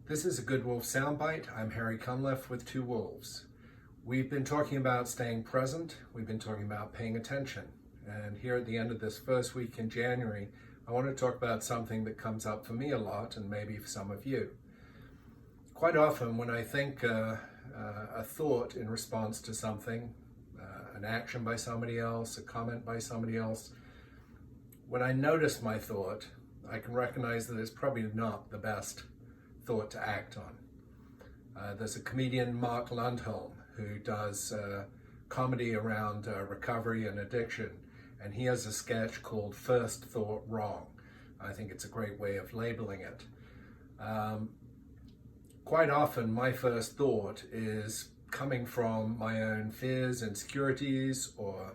This is a Good Wolf Soundbite. I'm Harry Cunliffe with Two Wolves. We've been talking about staying present. We've been talking about paying attention. And here at the end of this first week in January, I want to talk about something that comes up for me a lot and maybe for some of you. Quite often when I think a thought in response to something, an action by somebody else, a comment by somebody else, when I notice my thought, I can recognize that it's probably not the best thought to act on. There's a comedian, Mark Lundholm, who does comedy around recovery and addiction, and he has a sketch called First Thought Wrong. I think it's a great way of labeling it. Quite often my first thought is coming from my own fears, insecurities, or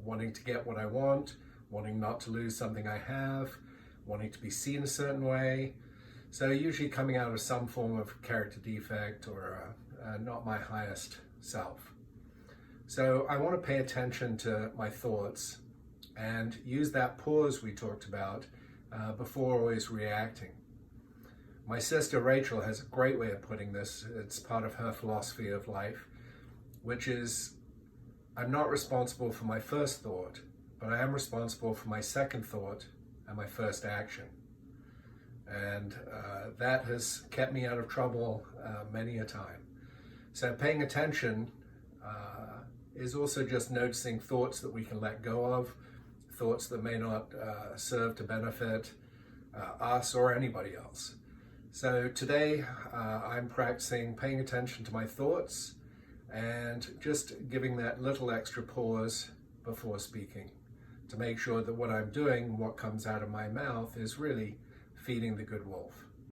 wanting to get what I want, wanting not to lose something I have, wanting to be seen a certain way. So usually coming out of some form of character defect or not my highest self. So I want to pay attention to my thoughts and use that pause we talked about before always reacting. My sister Rachel has a great way of putting this. It's part of her philosophy of life, which is I'm not responsible for my first thought, but I am responsible for my second thought and my first action. And that has kept me out of trouble many a time. So paying attention is also just noticing thoughts that we can let go of, thoughts that may not serve to benefit us or anybody else. So today I'm practicing paying attention to my thoughts and just giving that little extra pause before speaking to make sure that what I'm doing, what comes out of my mouth, is really feeding the good wolf.